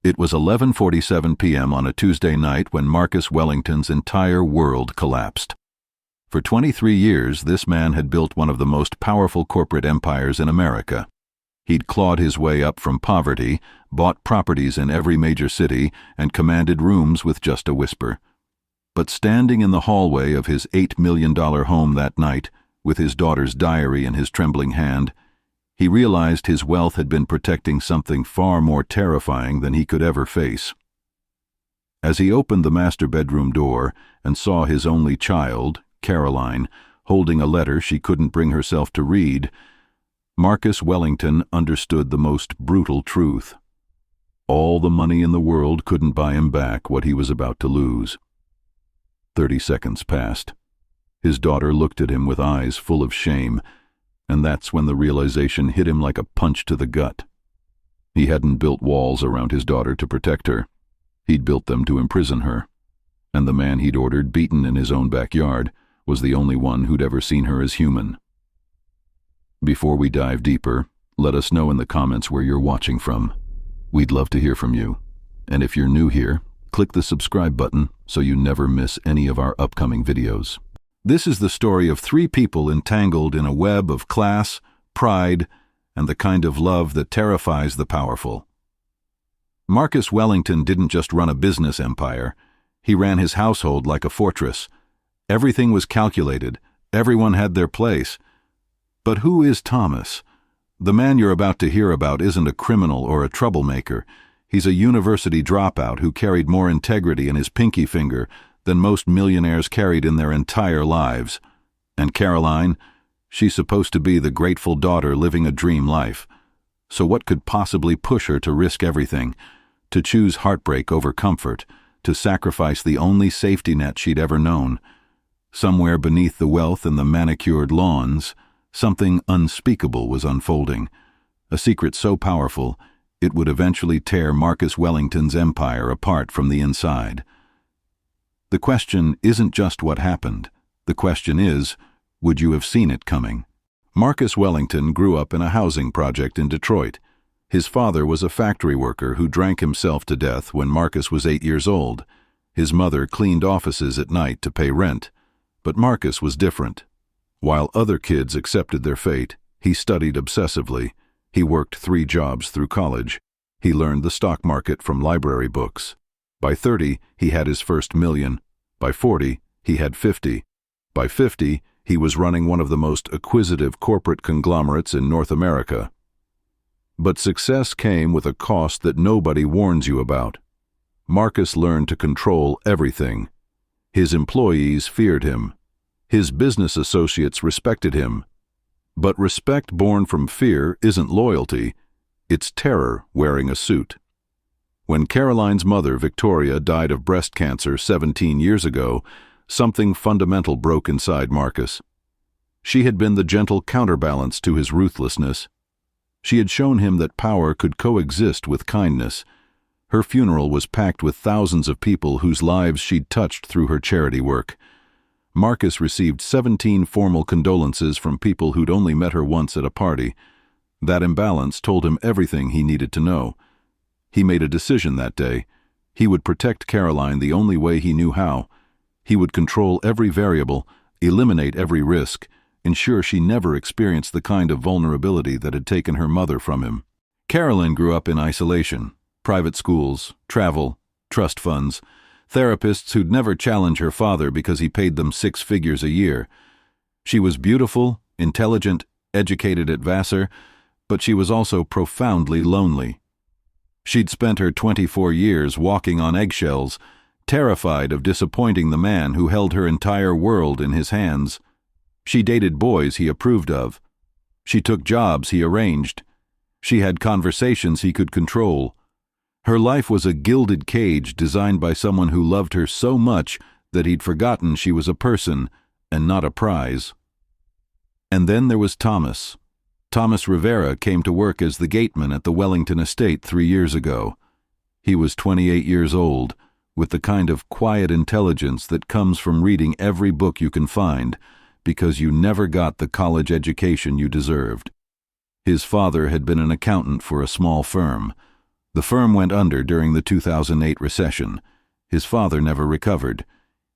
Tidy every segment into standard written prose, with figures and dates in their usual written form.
It was 11:47 p.m. on a Tuesday night when Marcus Wellington's entire world collapsed. For 23 years, this man had built one of the most powerful corporate empires in America. He'd clawed his way up from poverty, bought properties in every major city, and commanded rooms with just a whisper. But standing in the hallway of his $8 million home that night, with his daughter's diary in his trembling hand, he realized his wealth had been protecting something far more terrifying than he could ever face. As he opened the master bedroom door and saw his only child, Caroline, holding a letter she couldn't bring herself to read, Marcus Wellington understood the most brutal truth. All the money in the world couldn't buy him back what he was about to lose. 30 seconds passed. His daughter looked at him with eyes full of shame, and that's when the realization hit him like a punch to the gut. He hadn't built walls around his daughter to protect her. He'd built them to imprison her. And the man he'd ordered beaten in his own backyard was the only one who'd ever seen her as human. Before we dive deeper, let us know in the comments where you're watching from. We'd love to hear from you. And if you're new here, click the subscribe button so you never miss any of our upcoming videos. This is the story of three people entangled in a web of class, pride, and the kind of love that terrifies the powerful. Marcus Wellington didn't just run a business empire. He ran his household like a fortress. Everything was calculated. Everyone had their place. But who is Thomas? The man you're about to hear about isn't a criminal or a troublemaker. He's a university dropout who carried more integrity in his pinky finger than most millionaires carried in their entire lives. And Caroline, she's supposed to be the grateful daughter living a dream life. So what could possibly push her to risk everything, to choose heartbreak over comfort, to sacrifice the only safety net she'd ever known? Somewhere beneath the wealth and the manicured lawns, something unspeakable was unfolding, a secret so powerful it would eventually tear Marcus Wellington's empire apart from the inside. The question isn't just what happened. The question is, would you have seen it coming? Marcus Wellington grew up in a housing project in Detroit. His father was a factory worker who drank himself to death when Marcus was 8 years old. His mother cleaned offices at night to pay rent. But Marcus was different. While other kids accepted their fate, he studied obsessively. He worked 3 jobs through college. He learned the stock market from library books. By 30, he had his first million. By 40, he had 50. By 50, he was running one of the most acquisitive corporate conglomerates in North America. But success came with a cost that nobody warns you about. Marcus learned to control everything. His employees feared him. His business associates respected him. But respect born from fear isn't loyalty, it's terror wearing a suit. When Caroline's mother, Victoria, died of breast cancer 17 years ago, something fundamental broke inside Marcus. She had been the gentle counterbalance to his ruthlessness. She had shown him that power could coexist with kindness. Her funeral was packed with thousands of people whose lives she'd touched through her charity work. Marcus received 17 formal condolences from people who'd only met her once at a party. That imbalance told him everything he needed to know. He made a decision that day. He would protect Caroline the only way he knew how. He would control every variable, eliminate every risk, ensure she never experienced the kind of vulnerability that had taken her mother from him. Caroline grew up in isolation. Private schools, travel, trust funds, therapists who'd never challenge her father because he paid them 6 figures a year. She was beautiful, intelligent, educated at Vassar, but she was also profoundly lonely. She'd spent her 24 years walking on eggshells, terrified of disappointing the man who held her entire world in his hands. She dated boys he approved of. She took jobs he arranged. She had conversations he could control. Her life was a gilded cage designed by someone who loved her so much that he'd forgotten she was a person and not a prize. And then there was Thomas. Thomas Rivera came to work as the gateman at the Wellington estate 3 years ago. He was 28 years old, with the kind of quiet intelligence that comes from reading every book you can find, because you never got the college education you deserved. His father had been an accountant for a small firm. The firm went under during the 2008 recession. His father never recovered.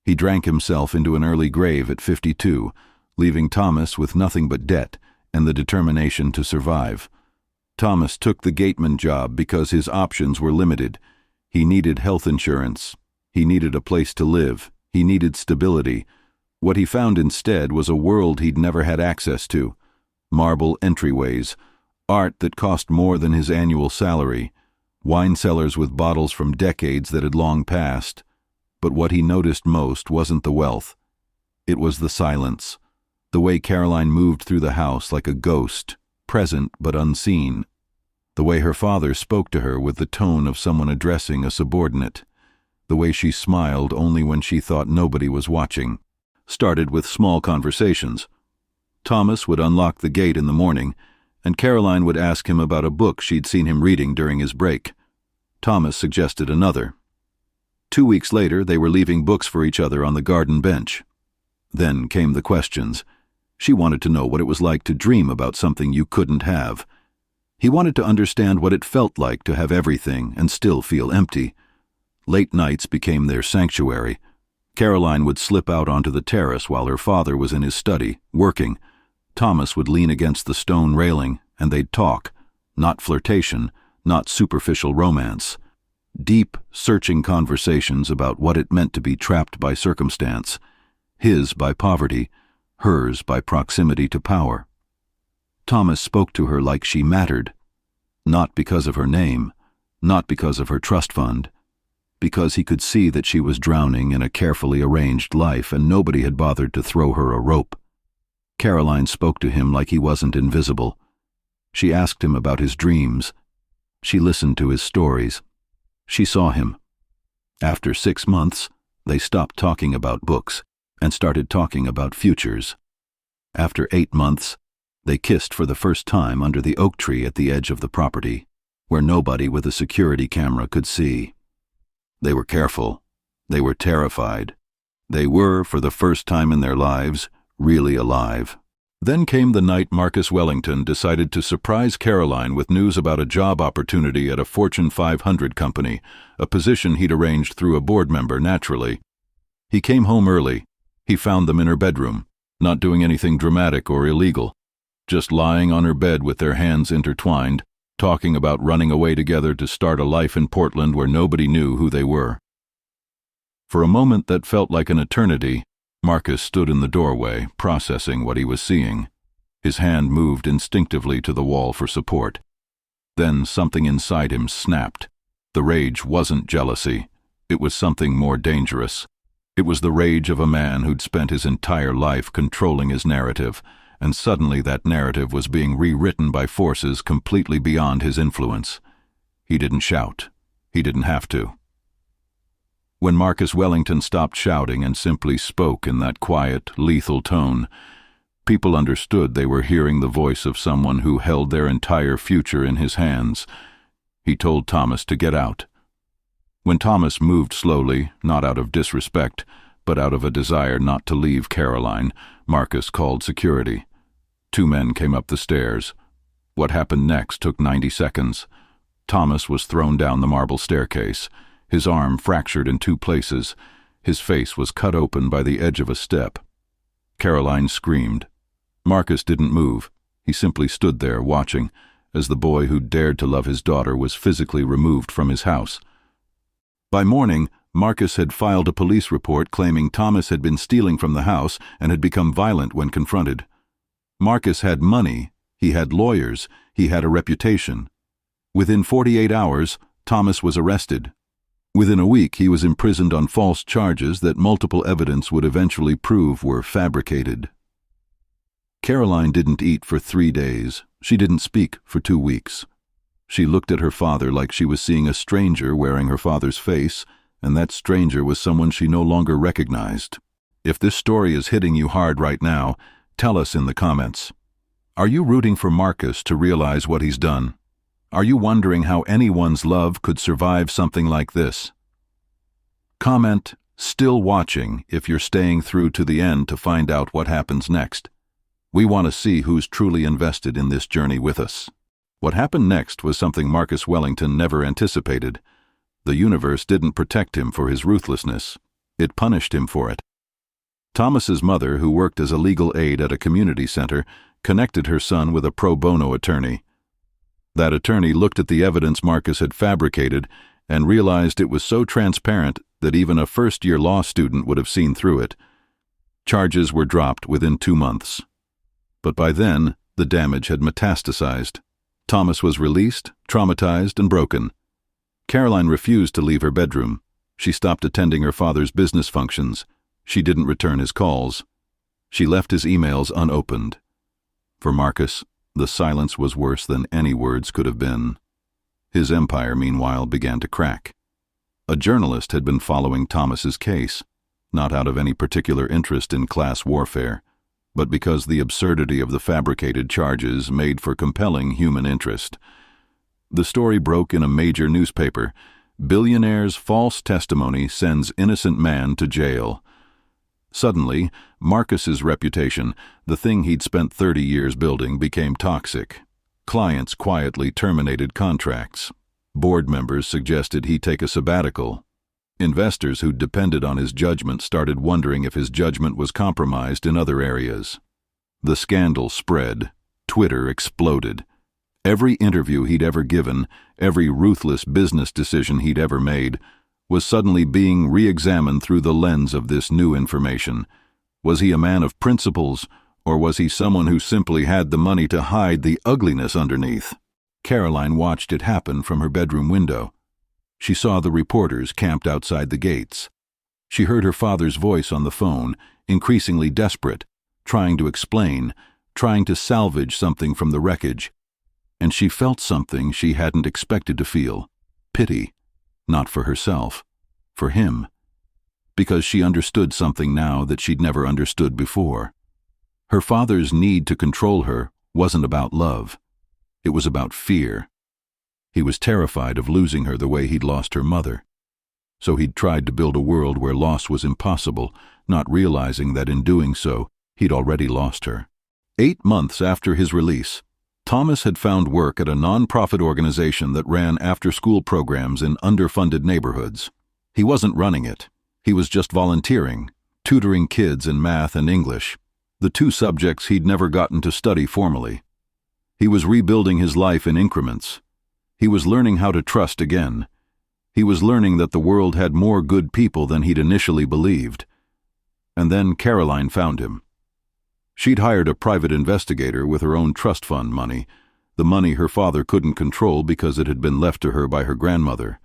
He drank himself into an early grave at 52, leaving Thomas with nothing but debt and the determination to survive. Thomas took the gateman job because his options were limited. He needed health insurance. He needed a place to live. He needed stability. What he found instead was a world he'd never had access to. Marble entryways, art that cost more than his annual salary, wine cellars with bottles from decades that had long passed. But what he noticed most wasn't the wealth. It was the silence. The way Caroline moved through the house like a ghost, present but unseen. The way her father spoke to her with the tone of someone addressing a subordinate. The way she smiled only when she thought nobody was watching. Started with small conversations. Thomas would unlock the gate in the morning, and Caroline would ask him about a book she'd seen him reading during his break. Thomas suggested another. 2 weeks later, they were leaving books for each other on the garden bench. Then came the questions. She wanted to know what it was like to dream about something you couldn't have. He wanted to understand what it felt like to have everything and still feel empty. Late nights became their sanctuary. Caroline would slip out onto the terrace while her father was in his study, working. Thomas would lean against the stone railing, and they'd talk. Not flirtation, not superficial romance. Deep, searching conversations about what it meant to be trapped by circumstance. His by poverty, hers by proximity to power. Thomas spoke to her like she mattered. Not because of her name, not because of her trust fund, because he could see that she was drowning in a carefully arranged life and nobody had bothered to throw her a rope. Caroline spoke to him like he wasn't invisible. She asked him about his dreams. She listened to his stories. She saw him. After 6 months, they stopped talking about books and started talking about futures. After 8 months, they kissed for the first time under the oak tree at the edge of the property, where nobody with a security camera could see. They were careful. They were terrified. They were, for the first time in their lives, really alive. Then came the night Marcus Wellington decided to surprise Caroline with news about a job opportunity at a Fortune 500 company, a position he'd arranged through a board member naturally. He came home early. He found them in her bedroom, not doing anything dramatic or illegal, just lying on her bed with their hands intertwined, talking about running away together to start a life in Portland where nobody knew who they were. For a moment that felt like an eternity, Marcus stood in the doorway, processing what he was seeing. His hand moved instinctively to the wall for support. Then something inside him snapped. The rage wasn't jealousy. It was something more dangerous. It was the rage of a man who'd spent his entire life controlling his narrative, and suddenly that narrative was being rewritten by forces completely beyond his influence. He didn't shout. He didn't have to. When Marcus Wellington stopped shouting and simply spoke in that quiet, lethal tone, people understood they were hearing the voice of someone who held their entire future in his hands. He told Thomas to get out. When Thomas moved slowly, not out of disrespect, but out of a desire not to leave Caroline, Marcus called security. 2 men came up the stairs. What happened next took 90 seconds. Thomas was thrown down the marble staircase, his arm fractured in 2 places. His face was cut open by the edge of a step. Caroline screamed. Marcus didn't move. He simply stood there watching, as the boy who dared to love his daughter was physically removed from his house. By morning, Marcus had filed a police report claiming Thomas had been stealing from the house and had become violent when confronted. Marcus had money, he had lawyers, he had a reputation. Within 48 hours, Thomas was arrested. Within a week, he was imprisoned on false charges that multiple evidence would eventually prove were fabricated. Caroline didn't eat for 3 days. She didn't speak for 2 weeks. She looked at her father like she was seeing a stranger wearing her father's face, and that stranger was someone she no longer recognized. If this story is hitting you hard right now, tell us in the comments. Are you rooting for Marcus to realize what he's done? Are you wondering how anyone's love could survive something like this? Comment, "Still watching," if you're staying through to the end to find out what happens next. We want to see who's truly invested in this journey with us. What happened next was something Marcus Wellington never anticipated. The universe didn't protect him for his ruthlessness. It punished him for it. Thomas's mother, who worked as a legal aide at a community center, connected her son with a pro bono attorney. That attorney looked at the evidence Marcus had fabricated and realized it was so transparent that even a first-year law student would have seen through it. Charges were dropped within 2 months. But by then, the damage had metastasized. Thomas was released, traumatized, and broken. Caroline refused to leave her bedroom. She stopped attending her father's business functions. She didn't return his calls. She left his emails unopened. For Marcus, the silence was worse than any words could have been. His empire, meanwhile, began to crack. A journalist had been following Thomas's case, not out of any particular interest in class warfare, but because the absurdity of the fabricated charges made for compelling human interest. The story broke in a major newspaper. Billionaire's false testimony sends innocent man to jail. Suddenly, Marcus's reputation, the thing he'd spent 30 years building, became toxic. Clients quietly terminated contracts. Board members suggested he take a sabbatical. Investors who depended on his judgment started wondering if his judgment was compromised in other areas. The scandal spread. Twitter exploded. Every interview he'd ever given, every ruthless business decision he'd ever made, was suddenly being re-examined through the lens of this new information. Was he a man of principles, or was he someone who simply had the money to hide the ugliness underneath? Caroline watched it happen from her bedroom window. She saw the reporters camped outside the gates. She heard her father's voice on the phone, increasingly desperate, trying to explain, trying to salvage something from the wreckage. And she felt something she hadn't expected to feel: pity, not for herself, for him, because she understood something now that she'd never understood before. Her father's need to control her wasn't about love. It was about fear. He was terrified of losing her the way he'd lost her mother. So he'd tried to build a world where loss was impossible, not realizing that in doing so, he'd already lost her. 8 months after his release, Thomas had found work at a non-profit organization that ran after-school programs in underfunded neighborhoods. He wasn't running it. He was just volunteering, tutoring kids in math and English, the 2 subjects he'd never gotten to study formally. He was rebuilding his life in increments. He was learning how to trust again. He was learning that the world had more good people than he'd initially believed. And then Caroline found him. She'd hired a private investigator with her own trust fund money, the money her father couldn't control because it had been left to her by her grandmother.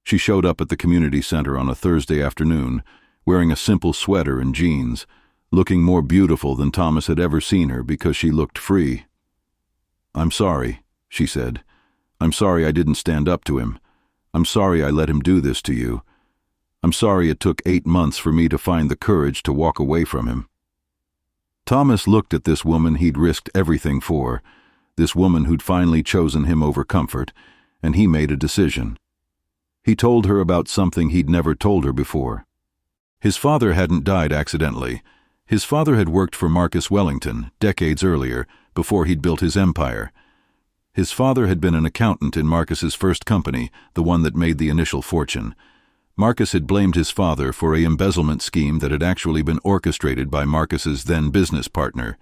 She showed up at the community center on a Thursday afternoon, wearing a simple sweater and jeans, looking more beautiful than Thomas had ever seen her because she looked free. "I'm sorry," she said. "I'm sorry I didn't stand up to him. I'm sorry I let him do this to you. I'm sorry it took 8 months for me to find the courage to walk away from him." Thomas looked at this woman he'd risked everything for, this woman who'd finally chosen him over comfort, and he made a decision. He told her about something he'd never told her before. His father hadn't died accidentally. His father had worked for Marcus Wellington decades earlier, before he'd built his empire. His father had been an accountant in Marcus's first company, the one that made the initial fortune. Marcus had blamed his father for an embezzlement scheme that had actually been orchestrated by Marcus's then business partner,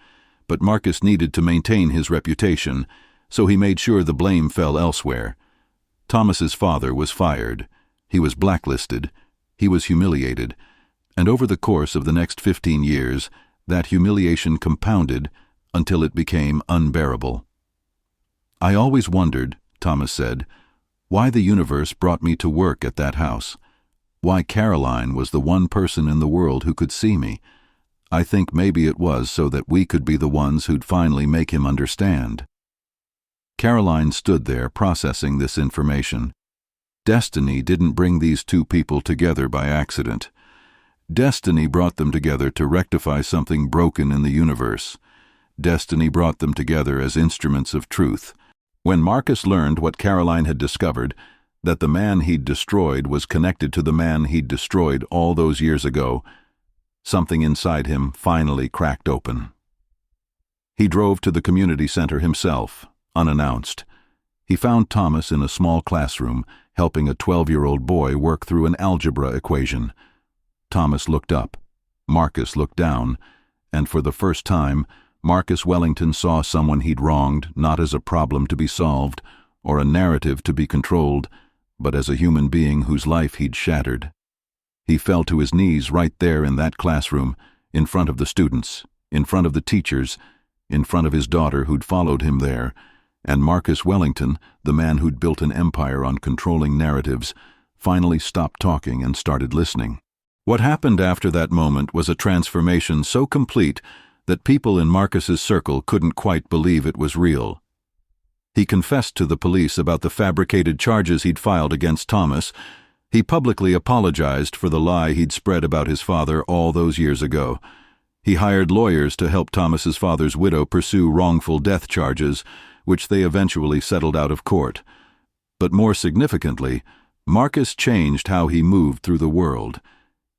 but Marcus needed to maintain his reputation, so he made sure the blame fell elsewhere. Thomas's father was fired. He was blacklisted. He was humiliated. And over the course of the next 15 years, that humiliation compounded until it became unbearable. "I always wondered," Thomas said, "why the universe brought me to work at that house. Why Caroline was the one person in the world who could see me. I think maybe it was so that we could be the ones who'd finally make him understand." Caroline stood there processing this information. Destiny didn't bring these 2 people together by accident. Destiny brought them together to rectify something broken in the universe. Destiny brought them together as instruments of truth. When Marcus learned what Caroline had discovered, that the man he'd destroyed was connected to the man he'd destroyed all those years ago, something inside him finally cracked open. He drove to the community center himself, unannounced. He found Thomas in a small classroom, helping a 12-year-old boy work through an algebra equation. Thomas looked up. Marcus looked down, and for the first time, Marcus Wellington saw someone he'd wronged not as a problem to be solved or a narrative to be controlled, but as a human being whose life he'd shattered. He fell to his knees right there in that classroom, in front of the students, in front of the teachers, in front of his daughter who'd followed him there, and Marcus Wellington, the man who'd built an empire on controlling narratives, finally stopped talking and started listening. What happened after that moment was a transformation so complete that people in Marcus's circle couldn't quite believe it was real. He confessed to the police about the fabricated charges he'd filed against Thomas. He publicly apologized for the lie he'd spread about his father all those years ago. He hired lawyers to help Thomas's father's widow pursue wrongful death charges, which they eventually settled out of court. But more significantly, Marcus changed how he moved through the world.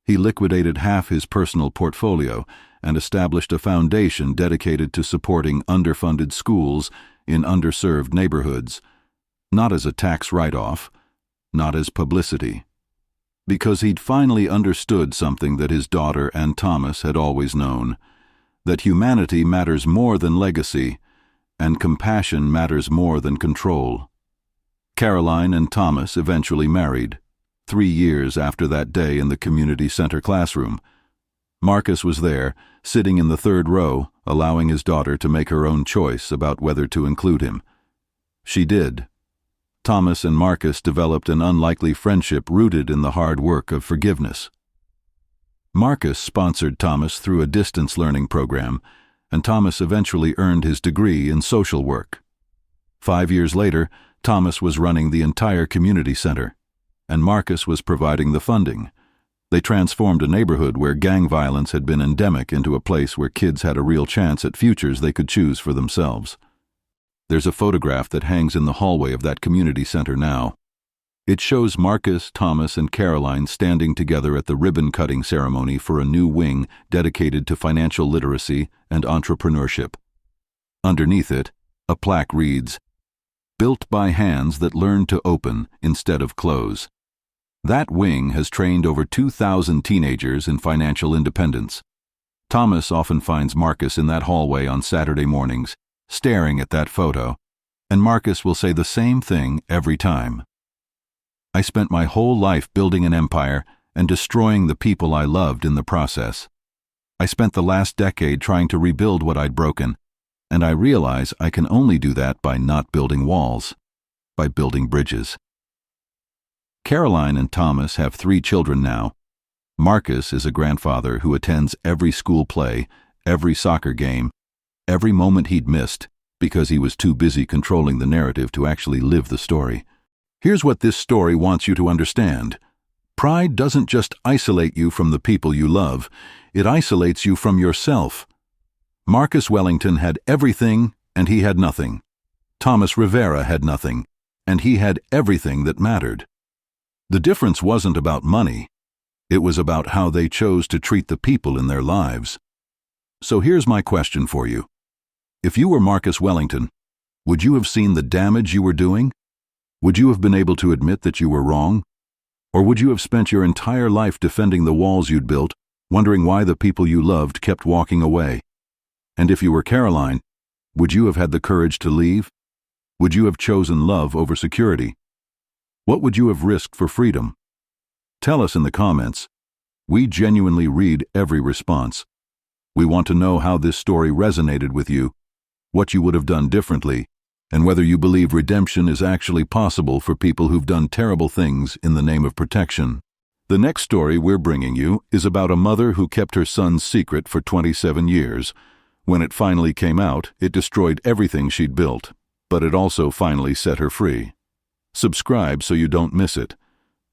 He liquidated half his personal portfolio and established a foundation dedicated to supporting underfunded schools in underserved neighborhoods, not as a tax write-off, not as publicity. Because he'd finally understood something that his daughter and Thomas had always known, that humanity matters more than legacy, and compassion matters more than control. Caroline and Thomas eventually married, 3 years after that day in the community center classroom. Marcus was there, sitting in the third row, allowing his daughter to make her own choice about whether to include him. She did. Thomas and Marcus developed an unlikely friendship rooted in the hard work of forgiveness. Marcus sponsored Thomas through a distance learning program, and Thomas eventually earned his degree in social work. 5 years later, Thomas was running the entire community center, and Marcus was providing the funding. They transformed a neighborhood where gang violence had been endemic into a place where kids had a real chance at futures they could choose for themselves. There's a photograph that hangs in the hallway of that community center now. It shows Marcus, Thomas, and Caroline standing together at the ribbon-cutting ceremony for a new wing dedicated to financial literacy and entrepreneurship. Underneath it, a plaque reads, "Built by hands that learn to open instead of close." That wing has trained over 2,000 teenagers in financial independence. Thomas often finds Marcus in that hallway on Saturday mornings, staring at that photo, and Marcus will say the same thing every time. "I spent my whole life building an empire and destroying the people I loved in the process. I spent the last decade trying to rebuild what I'd broken, and I realize I can only do that by not building walls, by building bridges." Caroline and Thomas have 3 children now. Marcus is a grandfather who attends every school play, every soccer game, every moment he'd missed because he was too busy controlling the narrative to actually live the story. Here's what this story wants you to understand. Pride doesn't just isolate you from the people you love, it isolates you from yourself. Marcus Wellington had everything and he had nothing. Thomas Rivera had nothing and he had everything that mattered. The difference wasn't about money. It was about how they chose to treat the people in their lives. So here's my question for you. If you were Marcus Wellington, would you have seen the damage you were doing? Would you have been able to admit that you were wrong? Or would you have spent your entire life defending the walls you'd built, wondering why the people you loved kept walking away? And if you were Caroline, would you have had the courage to leave? Would you have chosen love over security? What would you have risked for freedom? Tell us in the comments. We genuinely read every response. We want to know how this story resonated with you, what you would have done differently, and whether you believe redemption is actually possible for people who've done terrible things in the name of protection. The next story we're bringing you is about a mother who kept her son's secret for 27 years. When it finally came out, it destroyed everything she'd built, but it also finally set her free. Subscribe so you don't miss it.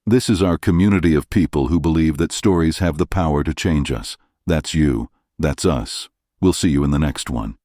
This is our community of people who believe that stories have the power to change us. That's you. That's us. We'll see you in the next one.